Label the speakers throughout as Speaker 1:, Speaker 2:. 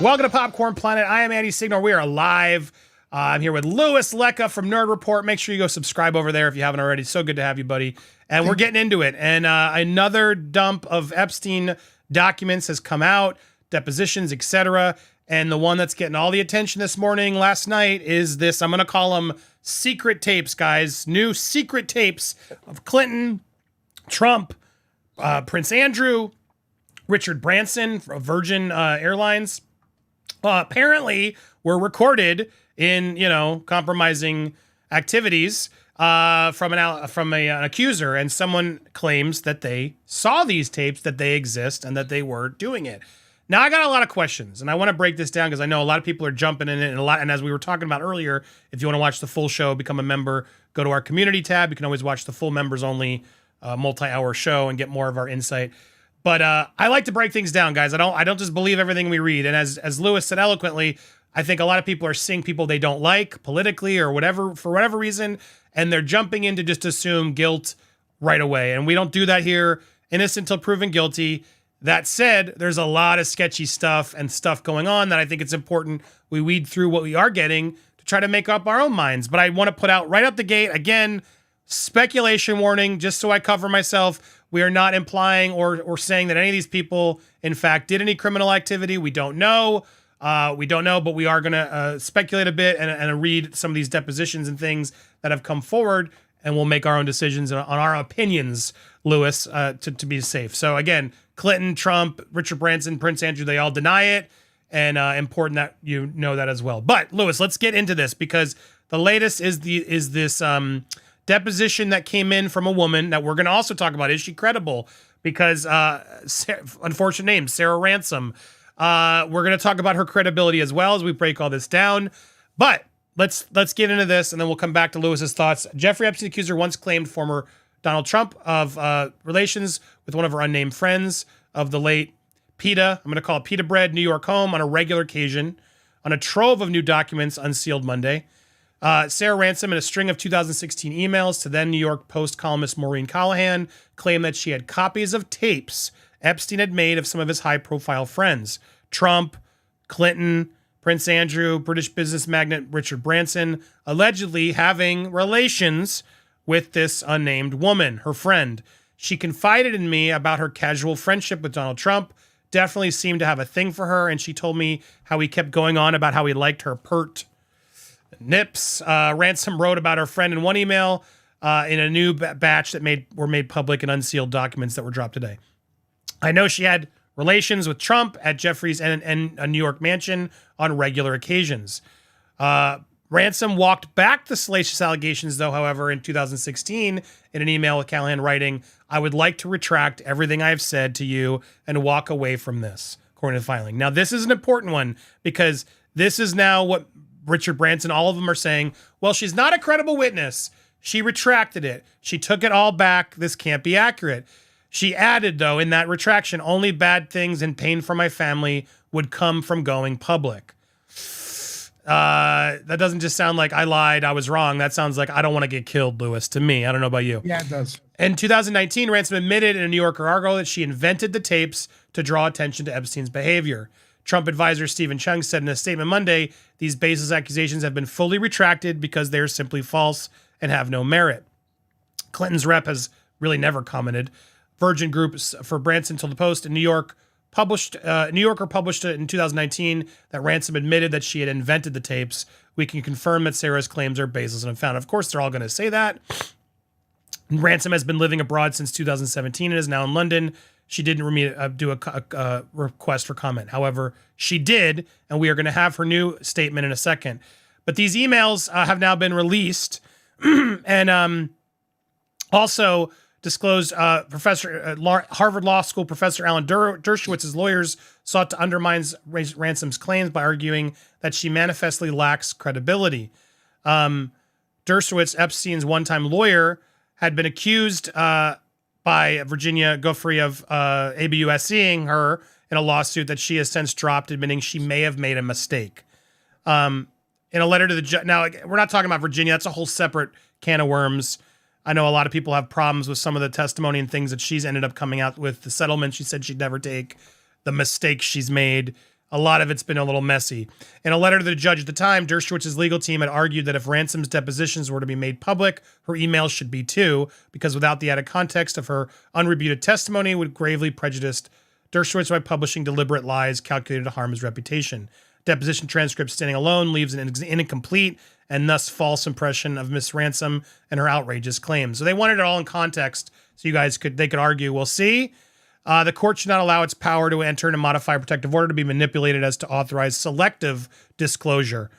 Speaker 1: Welcome to Popcorn Planet. I am Andy Signore. We are live. I'm here with Louis Lecca from Nerd Report. Make sure you go subscribe over there if you haven't already. So good to have you, buddy. And we're getting into it. And another dump of Epstein documents has come out, depositions, etc. And the one that's getting all the attention this morning, last night, is this. I'm going to call them secret tapes, guys. New secret tapes of Clinton, Trump, Prince Andrew, Richard Branson of Virgin Airlines. Apparently were recorded in, compromising activities from an accuser, and someone claims that they saw these tapes, that they exist, and that they were doing it. Now, I got a lot of questions, and I want to break this down because I know a lot of people are jumping in it, and as we were talking about earlier, if you want to watch the full show, become a member, go to our community tab. You can always watch the full members-only multi-hour show and get more of our insight. But I like to break things down, guys. I don't just believe everything we read. And as Louis said eloquently, I think a lot of people are seeing people they don't like politically or whatever, for whatever reason, and they're jumping in to just assume guilt right away. And we don't do that here. Innocent till proven guilty. That said, there's a lot of sketchy stuff and stuff going on that I think it's important we weed through what we are getting to try to make up our own minds. But I want to put out right out the gate, again, speculation warning, just so I cover myself. We are not implying or saying that any of these people, in fact, did any criminal activity. We don't know. But we are going to speculate a bit and read some of these depositions and things that have come forward, and we'll make our own decisions on our opinions, Louis, to be safe. So again, Clinton, Trump, Richard Branson, Prince Andrew, they all deny it, and important that you know that as well. But Louis, let's get into this, because the latest is this deposition that came in from a woman that we're going to also talk about. Is she credible? Because unfortunate name, Sarah Ransom. We're going to talk about her credibility as well as we break all this down. But let's get into this, and then we'll come back to Louis's thoughts. Jeffrey Epstein accuser once claimed former Donald Trump of relations with one of her unnamed friends of the late PETA. I'm going to call it PETA Bread, New York home on a regular occasion on a trove of new documents unsealed Monday. Sarah Ransom, in a string of 2016 emails to then New York Post columnist Maureen Callahan, claimed that she had copies of tapes Epstein had made of some of his high-profile friends: Trump, Clinton, Prince Andrew, British business magnate Richard Branson, allegedly having relations with this unnamed woman, her friend. She confided in me about her casual friendship with Donald Trump, definitely seemed to have a thing for her, and she told me how he kept going on about how he liked her pert nips. Ransom wrote about her friend in one email in a new batch that were made public in unsealed documents that were dropped today. I know she had relations with Trump at Jeffrey's and a New York mansion on regular occasions. Ransom walked back the salacious allegations, though, however, in 2016 in an email with Callahan writing, "I would like to retract everything I have said to you and walk away from this," according to the filing. Now, this is an important one, because this is now what Richard Branson, all of them are saying, well, she's not a credible witness. She retracted it. She took it all back. This can't be accurate. She added, though, in that retraction, only bad things and pain for my family would come from going public. That doesn't just sound like I lied, I was wrong. That sounds like I don't want to get killed, Louis, to me. I don't know about you.
Speaker 2: Yeah, it does.
Speaker 1: In 2019, Ransom admitted in a New Yorker article that she invented the tapes to draw attention to Epstein's behavior. Trump advisor Stephen Chung said in a statement Monday, these baseless accusations have been fully retracted because they are simply false and have no merit. Clinton's rep has really never commented. Virgin Group for Branson told the Post in New Yorker published it in 2019 that Ransom admitted that she had invented the tapes. We can confirm that Sarah's claims are baseless and unfounded. Of course, they're all going to say that. Ransom has been living abroad since 2017 and is now in London. She didn't do a request for comment. However, she did, and we are going to have her new statement in a second. But these emails have now been released, and also disclosed Harvard Law School professor Alan Dershowitz's lawyers sought to undermine Ransom's claims by arguing that she manifestly lacks credibility. Dershowitz, Epstein's one-time lawyer, had been accused by Virginia Giuffre of ABUSCing her in a lawsuit that she has since dropped, admitting she may have made a mistake. In a letter to the judge, now we're not talking about Virginia, that's a whole separate can of worms. I know a lot of people have problems with some of the testimony and things that she's ended up coming out with. The settlement she said she'd never take, the mistakes she's made. a lot of it's been a little messy. In a letter to the judge at the time, Dershowitz's legal team had argued that if Ransom's depositions were to be made public, her emails should be too, because without the added context of her unrebuted testimony would gravely prejudice Dershowitz by publishing deliberate lies calculated to harm his reputation. Deposition transcripts standing alone leaves an incomplete and thus false impression of Miss Ransom and her outrageous claims. So they wanted it all in context so they could argue, well, see, the court should not allow its power to enter and modify a protective order to be manipulated as to authorize selective disclosure.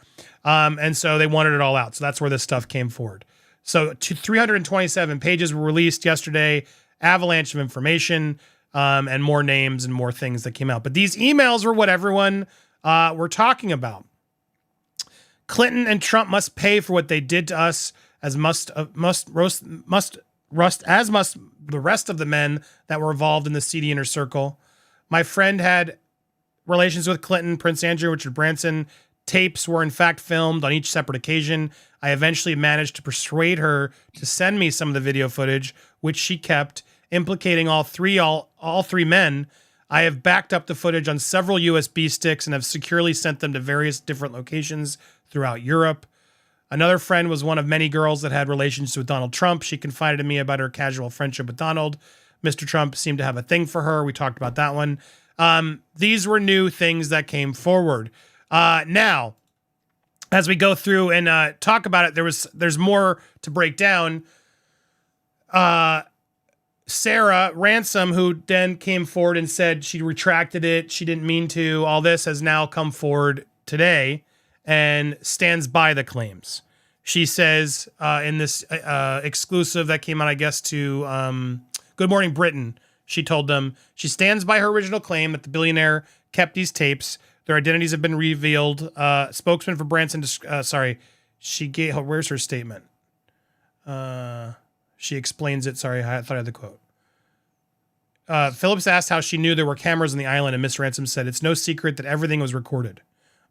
Speaker 1: And so they wanted it all out. So that's where this stuff came forward. So 327 pages were released yesterday, avalanche of information, and more names and more things that came out. But these emails were what everyone were talking about. Clinton and Trump must pay for what they did to us, as must the rest of the men that were involved in the seedy inner circle. My friend had relations with Clinton, Prince Andrew, Richard Branson. Tapes were in fact filmed on each separate occasion. I eventually managed to persuade her to send me some of the video footage, which she kept, implicating all three men. I have backed up the footage on several USB sticks and have securely sent them to various different locations throughout Europe. Another friend was one of many girls that had relations with Donald Trump. She confided to me about her casual friendship with Donald. Mr. Trump seemed to have a thing for her. We talked about that one. These were new things that came forward. Now, as we go through and talk about it, there's more to break down. Sarah Ransom, who then came forward and said she retracted it, she didn't mean to, all this has now come forward today and stands by the claims. She says in this exclusive that came out, I guess, to Good Morning Britain, she told them she stands by her original claim that the billionaire kept these tapes. Their identities have been revealed. Spokesman for Branson, she gave, where's her statement? She explains it. Sorry, I thought I had the quote. Phillips asked how she knew there were cameras on the island, and Miss Ransom said, "It's no secret that everything was recorded.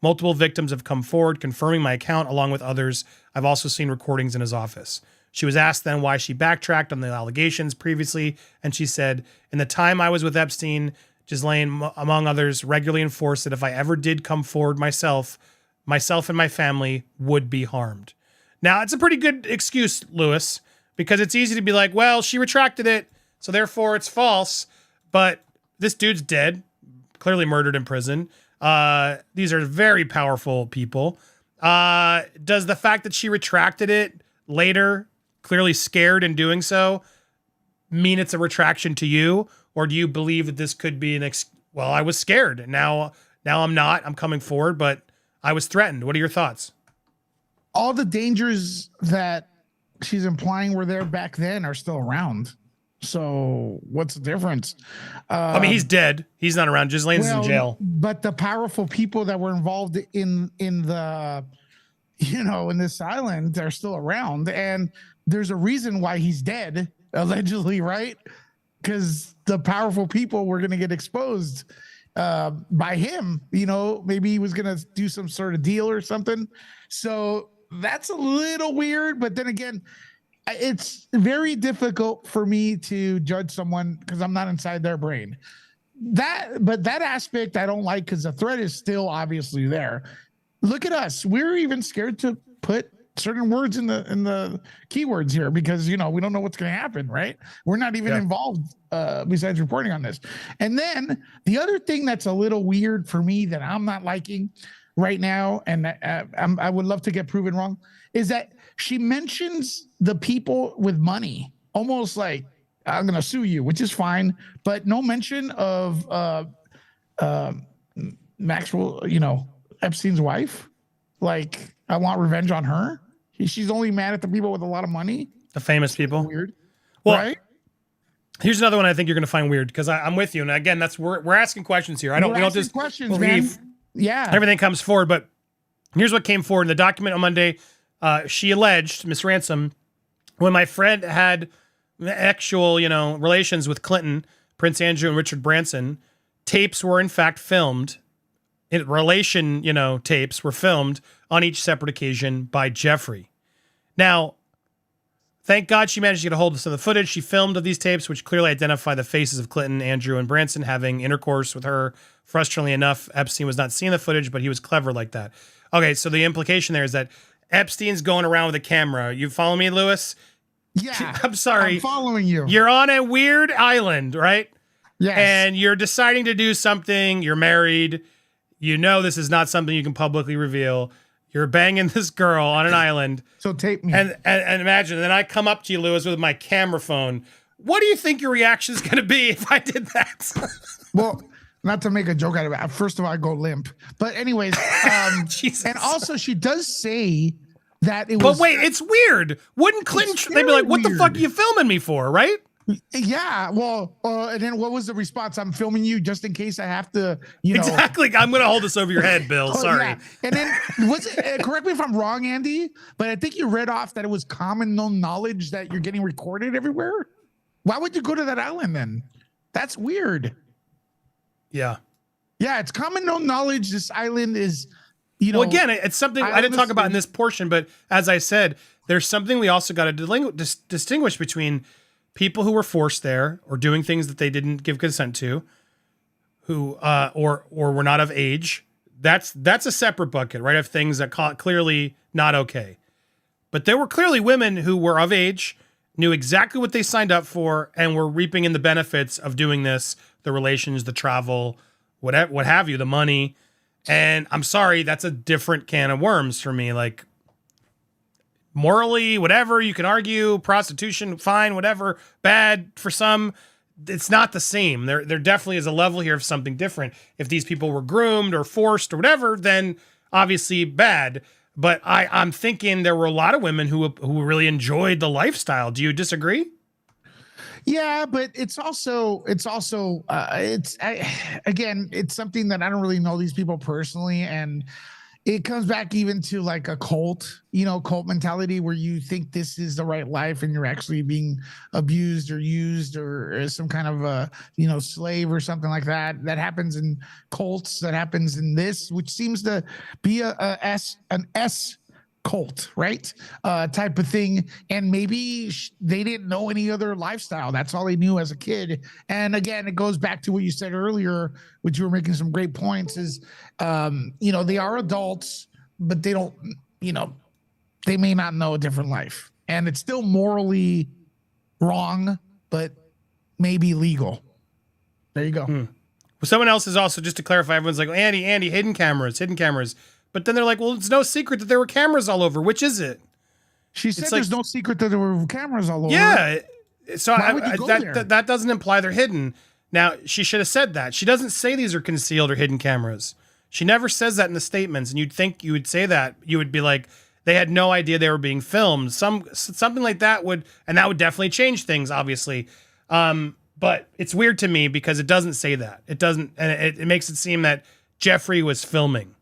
Speaker 1: Multiple victims have come forward confirming my account, along with others. I've also seen recordings in his office." She was asked then why she backtracked on the allegations previously, and she said, "In the time I was with Epstein, Ghislaine, among others, regularly enforced that if I ever did come forward myself and my family would be harmed." Now, it's a pretty good excuse, Lewis, because it's easy to be like, well, she retracted it, so therefore it's false. But this dude's dead, clearly murdered in prison. These are very powerful people. Does the fact that she retracted it later, clearly scared in doing so, mean it's a retraction to you? Or do you believe that this could be well, I was scared. Now I'm not. I'm coming forward, but I was threatened. What are your thoughts?
Speaker 2: All the dangers that she's implying were there back then are still around. So what's the difference?
Speaker 1: I mean, he's dead. He's not around. Ghislaine's in jail.
Speaker 2: But the powerful people that were involved in the, in this island are still around. And there's a reason why he's dead, allegedly, right? Because the powerful people were going to get exposed by him. Maybe he was going to do some sort of deal or something. So that's a little weird. But then again, it's very difficult for me to judge someone because I'm not inside their brain. But that aspect I don't like because the threat is still obviously there. Look at us. We're even scared to put certain words in the keywords here because, we don't know what's going to happen, right? We're not even involved besides reporting on this. And then the other thing that's a little weird for me that I'm not liking right now, and I would love to get proven wrong, is that she mentions the people with money, almost like I'm going to sue you, which is fine, but no mention of Maxwell, Epstein's wife. Like, I want revenge on her. She's only mad at the people with a lot of money.
Speaker 1: The famous people.
Speaker 2: Weird.
Speaker 1: Well,
Speaker 2: right?
Speaker 1: Here's another one I think you're going to find weird because I'm with you. And again, we're asking questions here. We don't just
Speaker 2: questions,
Speaker 1: believe everything comes forward. But here's what came forward in the document on Monday. She alleged, Miss Ransom, when my friend had actual, relations with Clinton, Prince Andrew, and Richard Branson, tapes were in fact filmed. Tapes were filmed on each separate occasion by Jeffrey. Now, Thank God she managed to get a hold of some of the footage she filmed of these tapes, which clearly identify the faces of Clinton, Andrew, and Branson having intercourse with her. Frustratingly enough, Epstein was not seeing the footage, but he was clever like that. Okay, so the implication there is that Epstein's going around with a camera. You follow me, Lewis?
Speaker 2: Yeah.
Speaker 1: I'm sorry.
Speaker 2: I'm following you.
Speaker 1: You're on a weird island, right?
Speaker 2: Yes.
Speaker 1: And you're deciding to do something. You're married. You know this is not something you can publicly reveal. You're banging this girl on an island.
Speaker 2: So tape me.
Speaker 1: And imagine, and then I come up to you, Lewis, with my camera phone. What do you think your reaction is going to be if I did that?
Speaker 2: Well, not to make a joke out of it. First of all, I go limp. But anyways,
Speaker 1: Jesus.
Speaker 2: and also she does say that it was.
Speaker 1: But wait, it's weird. Wouldn't Clinton? They'd be like, "What the fuck are you filming me for?" Right?
Speaker 2: Yeah. Well, and then what was the response? I'm filming you just in case I have to. You know.
Speaker 1: Exactly. I'm going to hold this over your head, Bill. Sorry.
Speaker 2: Yeah. And then was it, correct me if I'm wrong, Andy, but I think you read off that it was common known knowledge that you're getting recorded everywhere. Why would you go to that island then? That's weird.
Speaker 1: Yeah.
Speaker 2: Yeah, it's common known knowledge. This island is, you know.
Speaker 1: Well, again, it's something I didn't talk about in this portion, but as I said, there's something we also got to distinguish between people who were forced there or doing things that they didn't give consent to, who or were not of age. That's a separate bucket, right? Of things that clearly not okay. But there were clearly women who were of age, knew exactly what they signed up for, and were reaping in the benefits of doing this, the relations, the travel, whatever, what have you, the money. And I'm sorry, that's a different can of worms for me. Like, morally, whatever, you can argue, prostitution, fine, whatever, bad for some. It's not the same. There definitely is a level here of something different. If these people were groomed or forced or whatever, then obviously bad. But I'm thinking there were a lot of women who really enjoyed the lifestyle. Do you disagree?
Speaker 2: Yeah, but it's again, it's something that I don't really know these people personally, and it comes back even to like a cult mentality where you think this is the right life and you're actually being abused or used or as some kind of a slave or something like that. That happens in cults. That happens in this, which seems to be an S cult, right? Type of thing. And maybe they didn't know any other lifestyle. That's all they knew as a kid. And again, it goes back to what you said earlier, which you were making some great points is, they are adults, but they don't, they may not know a different life. And it's still morally wrong, but maybe legal. There you go.
Speaker 1: Well, someone else is also, just to clarify, everyone's like, Andy, hidden cameras. But then they're like, well, it's no secret that there were cameras all over. Which is it?
Speaker 2: She said there's no secret that there were cameras all over.
Speaker 1: Yeah. So
Speaker 2: that
Speaker 1: doesn't imply they're hidden. Now, she should have said that. She doesn't say these are concealed or hidden cameras. She never says that in the statements. And you'd think you would say that. You would be like, they had no idea they were being filmed. Something like that would definitely change things, obviously. But it's weird to me because it doesn't say that. It doesn't, and it makes it seem that Jeffrey was filming.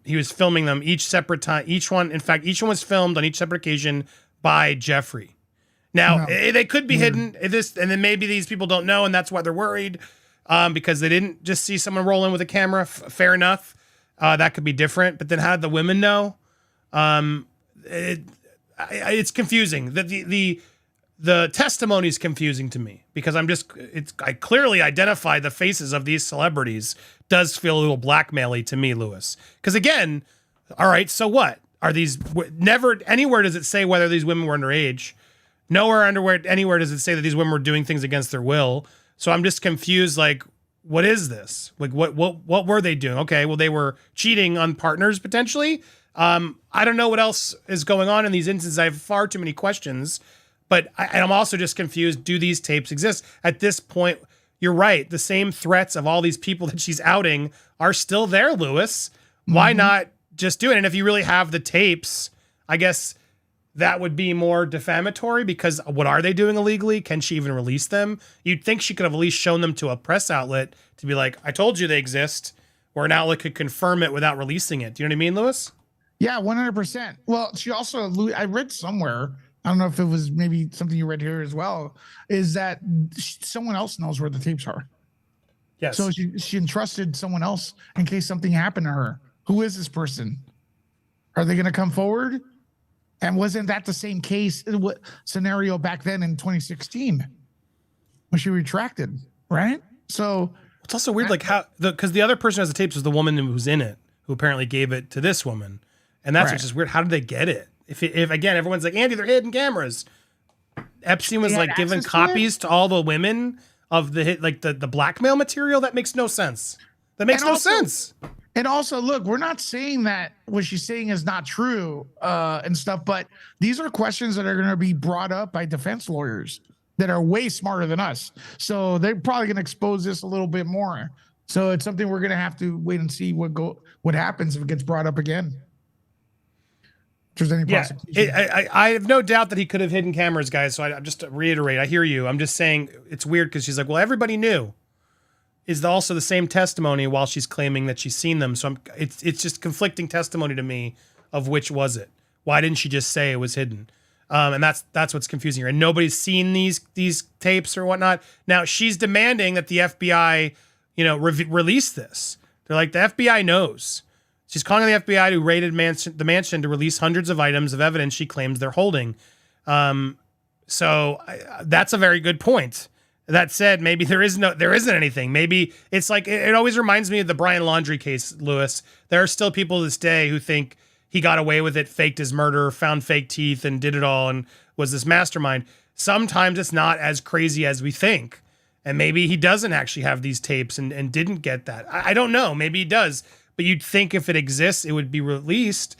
Speaker 1: He was filming them each separate time. Each one was filmed on each separate occasion by Jeffrey. Now, they could be hidden, and then maybe these people don't know, and that's why they're worried, because they didn't just see someone roll in with a camera. Fair enough. That could be different. But then how did the women know? It's confusing. The testimony is confusing to me because I clearly identify the faces of these celebrities. Does feel a little blackmail-y to me, Lewis. Because again, all right, so what? Are these never anywhere does it say whether these women were underage? Nowhere anywhere does it say that these women were doing things against their will. So I'm just confused. Like, what is this? Like, what were they doing? Okay, well, they were cheating on partners potentially. I don't know what else is going on in these instances. I have far too many questions. But I'm also just confused. Do these tapes exist? At this point, you're right. The same threats of all these people that she's outing are still there, Lewis. Why not just do it? And if you really have the tapes, I guess that would be more defamatory because what are they doing illegally? Can she even release them? You'd think she could have at least shown them to a press outlet to be like, I told you they exist, or an outlet could confirm it without releasing it. Do you know what I mean, Lewis?
Speaker 2: Yeah, 100%. Well, she also, I read somewhere, I don't know if it was maybe something you read here as well, is that someone else knows where the tapes are.
Speaker 1: Yes.
Speaker 2: So she entrusted someone else in case something happened to her. Who is this person? Are they going to come forward? And wasn't that the same case scenario back then in 2016 when she retracted, right? So
Speaker 1: it's also weird, like because the other person who has the tapes was the woman who's in it, who apparently gave it to this woman, and that's what's just weird. How did they get it? If again everyone's like, Andy, they're hidden cameras. Epstein was like giving copies to all the women of the hit, like the blackmail material. That makes no sense. That makes no sense.
Speaker 2: And also, look, we're not saying that what she's saying is not true and stuff, but these are questions that are going to be brought up by defense lawyers that are way smarter than us. So they're probably going to expose this a little bit more. So it's something we're going to have to wait and see what happens if it gets brought up again. If there's any prosecution.
Speaker 1: I have no doubt that he could have hidden cameras, guys. So I just to reiterate, I hear you. I'm just saying it's weird because she's like, well, everybody knew. Is also the same testimony while she's claiming that she's seen them. So it's just conflicting testimony to me of which was it. Why didn't she just say it was hidden? And that's what's confusing here. And nobody's seen these tapes or whatnot. Now she's demanding that the FBI, release this. They're like, the FBI knows. She's calling the FBI who raided the mansion to release hundreds of items of evidence she claims they're holding. So that's a very good point. That said, maybe there isn't anything. Maybe it's like, it always reminds me of the Brian Laundrie case, Lewis. There are still people to this day who think he got away with it, faked his murder, found fake teeth and did it all and was this mastermind. Sometimes it's not as crazy as we think. And maybe he doesn't actually have these tapes and didn't get that. I don't know. Maybe he does. But you'd think if it exists, it would be released.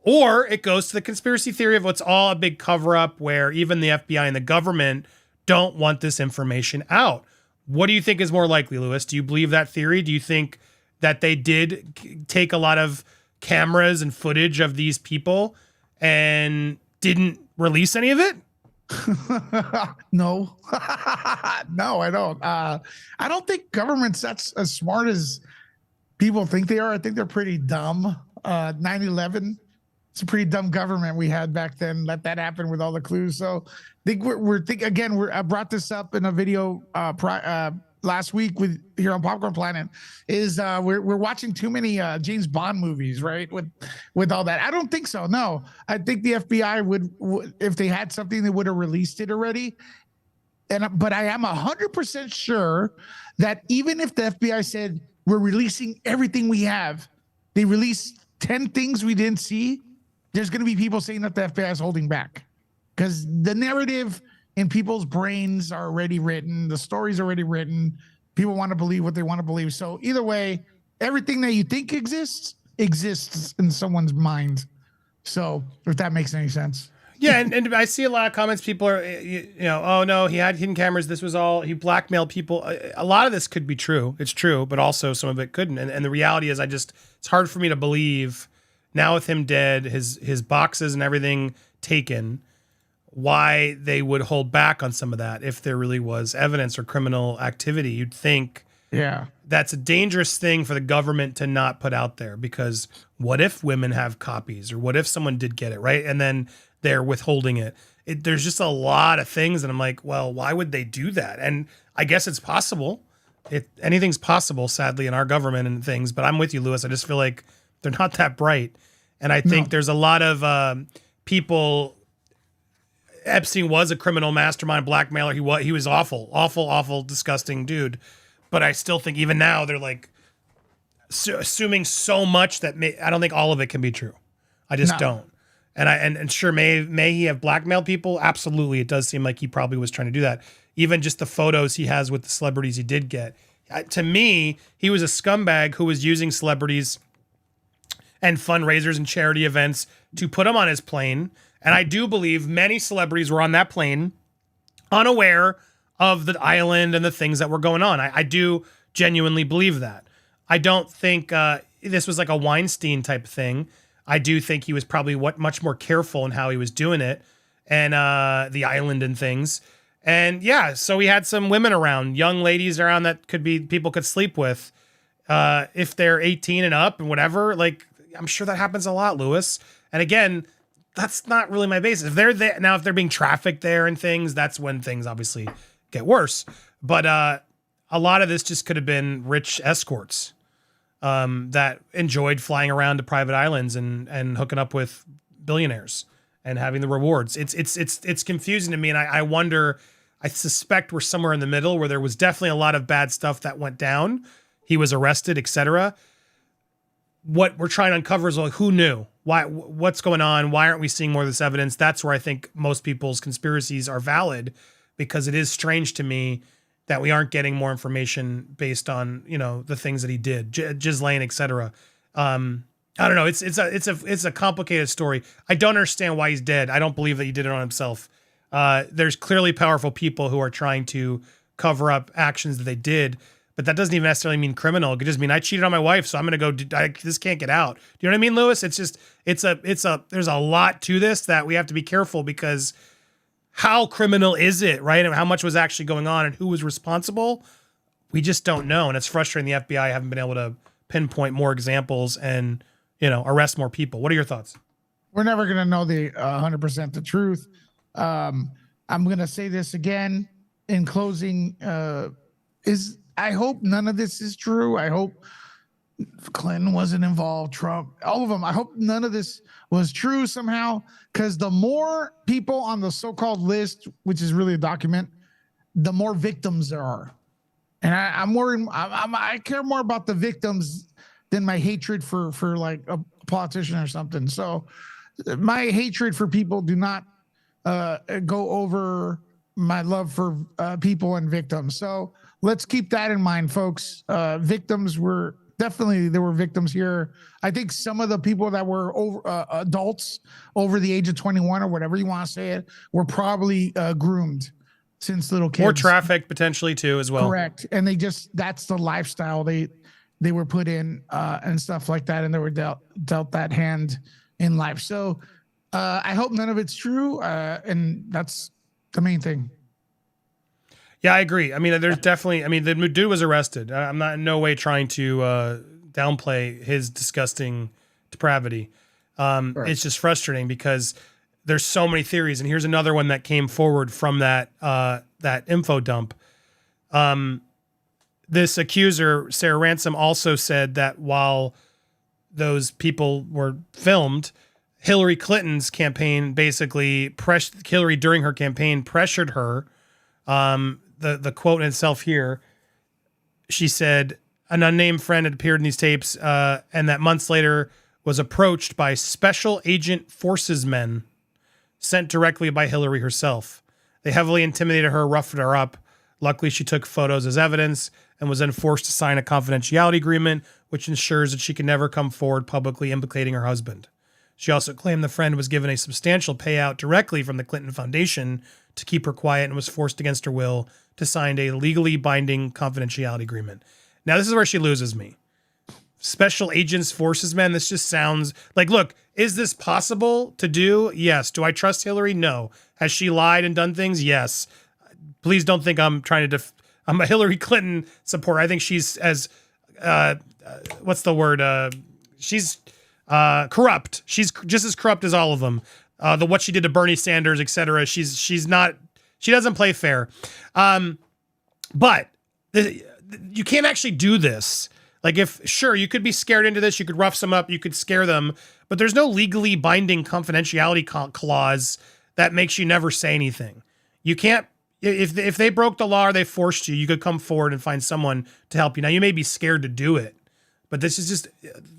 Speaker 1: Or it goes to the conspiracy theory of what's all a big cover up where even the FBI and the government don't want this information out. What do you think is more likely, Lewis? Do you believe that theory? Do you think that they did take a lot of cameras and footage of these people and didn't release any of it?
Speaker 2: No. No, I don't. I don't think government's that's as smart as people think they are. I think they're pretty dumb. 9/11. It's a pretty dumb government we had back then. Let that happen with all the clues. So I think I brought this up in a video last week here on Popcorn Planet. Is we're watching too many James Bond movies, right? With all that, I don't think so. No, I think the FBI would if they had something, they would have released it already. But I am 100% sure that even if the FBI said we're releasing everything we have, they released 10 things we didn't see. There's going to be people saying that the FBI is holding back because the narrative in people's brains are already written. The story's already written. People want to believe what they want to believe. So either way, everything that you think exists in someone's mind. So if that makes any sense.
Speaker 1: Yeah, and I see a lot of comments. People are, oh no, he had hidden cameras. This was all, he blackmailed people. A lot of this could be true. It's true, but also some of it couldn't. And the reality is it's hard for me to believe now with him dead, his boxes and everything taken, why they would hold back on some of that if there really was evidence or criminal activity. You'd think that's a dangerous thing for the government to not put out there, because what if women have copies, or what if someone did get it, right? And then they're withholding it. There's just a lot of things, and I'm like, well, why would they do that? And I guess it's possible. Anything's possible, sadly, in our government and things, but I'm with you, Lewis. I just feel like they're not that bright. And I think there's a lot of people. Epstein was a criminal mastermind blackmailer. He was awful, disgusting dude. But I still think even now they're like assuming so much that I don't think all of it can be true. I just don't. And sure, may he have blackmailed people? Absolutely. It does seem like he probably was trying to do that. Even just the photos he has with the celebrities he did get. To me, he was a scumbag who was using celebrities and fundraisers and charity events to put him on his plane. And I do believe many celebrities were on that plane unaware of the island and the things that were going on. I do genuinely believe that. I don't think this was like a Weinstein type of thing. I do think he was probably much more careful in how he was doing it, and the island and things. And yeah, so we had some women around, young ladies around that people could sleep with if they're 18 and up and whatever. Like, I'm sure that happens a lot, Lewis. And again, that's not really my basis. If they're there now, if they're being trafficked there and things, that's when things obviously get worse. But a lot of this just could have been rich escorts that enjoyed flying around to private islands and hooking up with billionaires. and having the rewards. It's confusing to me, and I wonder. I suspect we're somewhere in the middle where there was definitely a lot of bad stuff that went down. He was arrested, etc. What we're trying to uncover is like, who knew? Why? What's going on? Why aren't we seeing more of this evidence? That's where I think most people's conspiracies are valid, because it is strange to me that we aren't getting more information based on, you know, the things that he did, Ghislaine, etc. I don't know. It's a complicated story. I don't understand why he's dead. I don't believe that he did it on himself. There's clearly powerful people who are trying to cover up actions that they did, but that doesn't even necessarily mean criminal. It could just mean I cheated on my wife, so I'm going to go. This can't get out. Do you know what I mean, Lewis? There's a lot to this that we have to be careful, because how criminal is it, right? And how much was actually going on and who was responsible? We just don't know. And it's frustrating the FBI haven't been able to pinpoint more examples and, you know, arrest more people. What are your thoughts?
Speaker 2: We're never going to know the 100% the truth. I'm going to say this again in closing, I hope none of this is true. I hope Clinton wasn't involved, Trump, all of them. I hope none of this was true somehow, because the more people on the so-called list, which is really a document, the more victims there are. And I'm worried. I care more about the victims than my hatred for like a politician or something. So my hatred for people do not go over my love for people and victims. So let's keep that in mind, folks. Victims were definitely, there were victims here. I think some of the people that were over adults over the age of 21 or whatever you want to say it were probably groomed since little kids.
Speaker 1: More trafficked potentially too as well.
Speaker 2: Correct. And that's the lifestyle they were put in and stuff like that. And they were dealt that hand in life. So I hope none of it's true. And that's the main thing.
Speaker 1: Yeah, I agree. I mean, there's definitely, I mean, the dude was arrested. I'm not in no way trying to downplay his disgusting depravity. Sure. It's just frustrating because there's so many theories. And here's another one that came forward from that info dump. This accuser, Sarah Ransom, also said that while those people were filmed, Hillary Clinton's campaign basically Hillary during her campaign pressured her. The quote in itself here, she said, an unnamed friend had appeared in these tapes and that months later was approached by special agent forces men sent directly by Hillary herself. They heavily intimidated her, roughed her up. Luckily, she took photos as evidence and was then forced to sign a confidentiality agreement, which ensures that she can never come forward publicly implicating her husband. She also claimed the friend was given a substantial payout directly from the Clinton Foundation to keep her quiet and was forced against her will to sign a legally binding confidentiality agreement. Now, this is where she loses me. Special agents, forces men, this just sounds like, look, is this possible to do? Yes. Do I trust Hillary? No. Has she lied and done things? Yes. Please don't think I'm trying to I'm a Hillary Clinton supporter. I think she's as, what's the word? She's corrupt. She's just as corrupt as all of them. What she did to Bernie Sanders, etc. She doesn't play fair. But you can't actually do this. Like sure, you could be scared into this, you could rough some up, you could scare them, but there's no legally binding confidentiality clause that makes you never say anything. You can't, if they broke the law or they forced you, you could come forward and find someone to help you. Now, you may be scared to do it, but this is just,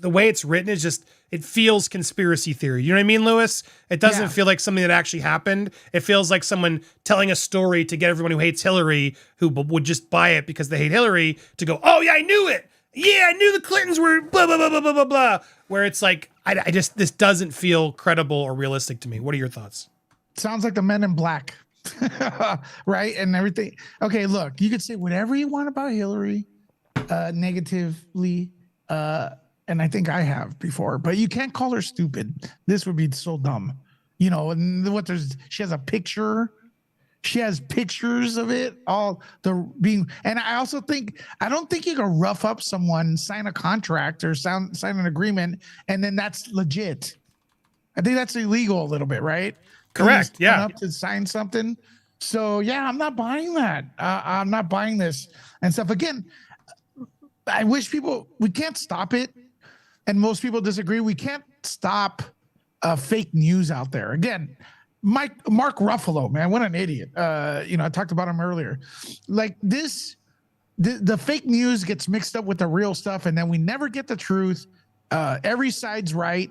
Speaker 1: the way it's written is just, it feels conspiracy theory. You know what I mean, Lewis? It doesn't feel like something that actually happened. It feels like someone telling a story to get everyone who hates Hillary, who would just buy it because they hate Hillary, to go, oh yeah, I knew it. Yeah, I knew the Clintons were blah, blah, blah, blah, blah, blah, blah. Where it's like, I just, this doesn't feel credible or realistic to me. What are your thoughts?
Speaker 2: Sounds like the Men in Black, right? And everything. Okay, look, you could say whatever you want about Hillary negatively, and I think I have before, but you can't call her stupid. This would be so dumb. You know, and she has a picture. She has pictures of it, all the being, and I don't think you can rough up someone, sign a contract or sign an agreement, and then that's legit. I think that's illegal a little bit, right?
Speaker 1: Correct. Yeah.
Speaker 2: Up to sign something. So yeah, I'm not buying that. I'm not buying this and stuff. Again, I wish we can't stop it. And most people disagree. We can't stop fake news out there. Again, Mark Ruffalo, man, what an idiot. I talked about him earlier. Like this, the fake news gets mixed up with the real stuff, and then we never get the truth. Every side's right.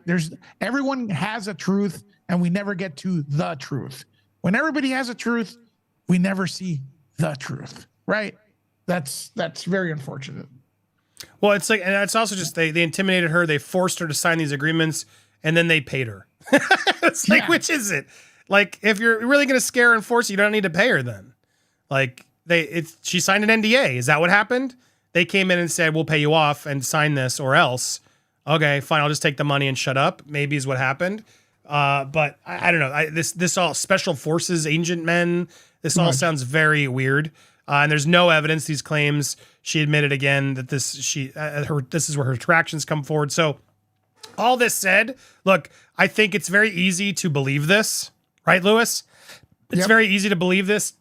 Speaker 2: Everyone has a truth, and we never get to the truth. When everybody has a truth, we never see the truth, right? That's very unfortunate.
Speaker 1: Well, it's like, and it's also just they intimidated her, they forced her to sign these agreements, and then they paid her. It's like, which is it? Like, if you're really going to scare and force, you don't need to pay her then. Like, she signed an NDA. Is that what happened? They came in and said, we'll pay you off and sign this or else. Okay, fine. I'll just take the money and shut up. Maybe is what happened. But I don't know. This all special forces agent men. This all sounds very weird. And there's no evidence. These claims. She admitted again that this is where her attractions come forward. So all this said, look, I think it's very easy to believe this, right, Lewis? It's very easy to believe this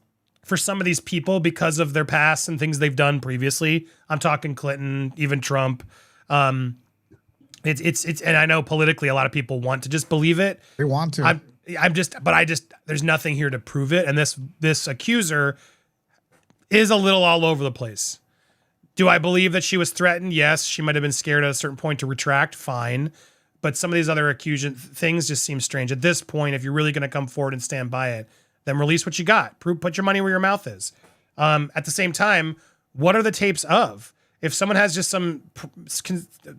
Speaker 1: for some of these people because of their past and things they've done previously. I'm talking Clinton, even Trump. It's and I know politically a lot of people want to just believe it.
Speaker 2: They want to.
Speaker 1: There's nothing here to prove it. And this accuser is a little all over the place. Do I believe that she was threatened? Yes. She might have been scared at a certain point to retract. Fine. But some of these other accusation things just seem strange. At this point, if you're really going to come forward and stand by it, then release what you got. Put your money where your mouth is. At the same time, what are the tapes of? If someone has just some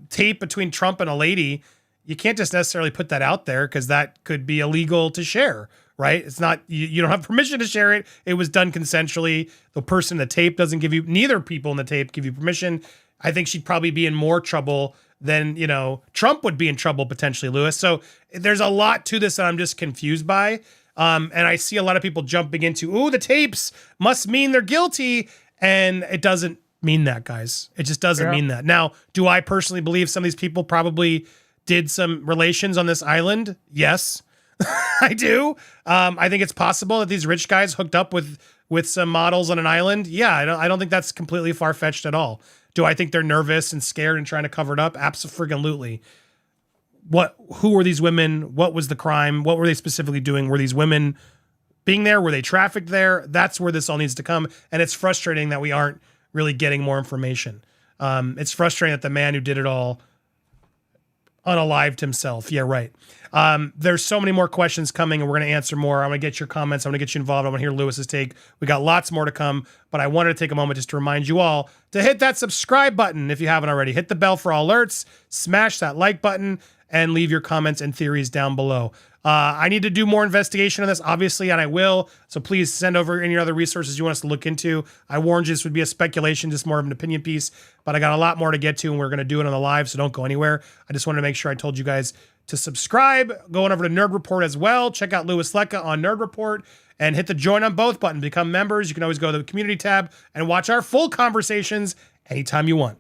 Speaker 1: tape between Trump and a lady, you can't just necessarily put that out there because that could be illegal to share, right? It's not, you don't have permission to share it. It was done consensually. The person in the tape doesn't give you, neither people in the tape give you permission. I think she'd probably be in more trouble than, Trump would be in trouble potentially, Lewis. So there's a lot to this that I'm just confused by. And I see a lot of people jumping into, the tapes must mean they're guilty. And it doesn't mean that, guys. It just doesn't mean that. Now, do I personally believe some of these people probably did some relations on this island? Yes, I do. I think it's possible that these rich guys hooked up with some models on an island. Yeah, I don't think that's completely far-fetched at all. Do I think they're nervous and scared and trying to cover it up? Absolutely. Who were these women? What was the crime? What were they specifically doing? Were these women being there? Were they trafficked there? That's where this all needs to come. And it's frustrating that we aren't really getting more information. It's frustrating that the man who did it all unalived himself. Yeah, right. There's so many more questions coming, and we're going to answer more. I'm going to get your comments. I'm going to get you involved. I want to hear Lewis's take. We got lots more to come, but I wanted to take a moment just to remind you all to hit that subscribe button if you haven't already. Hit the bell for all alerts, smash that like button, and leave your comments and theories down below. I need to do more investigation on this, obviously, and I will. So please send over any other resources you want us to look into. I warned you this would be a speculation, just more of an opinion piece, but I got a lot more to get to, and we're going to do it on the live, so don't go anywhere. I just wanted to make sure I told you guys to subscribe. Going over to Nerd Report as well. Check out Louis Lecca on Nerd Report and hit the join on both button. Become members. You can always go to the community tab and watch our full conversations anytime you want.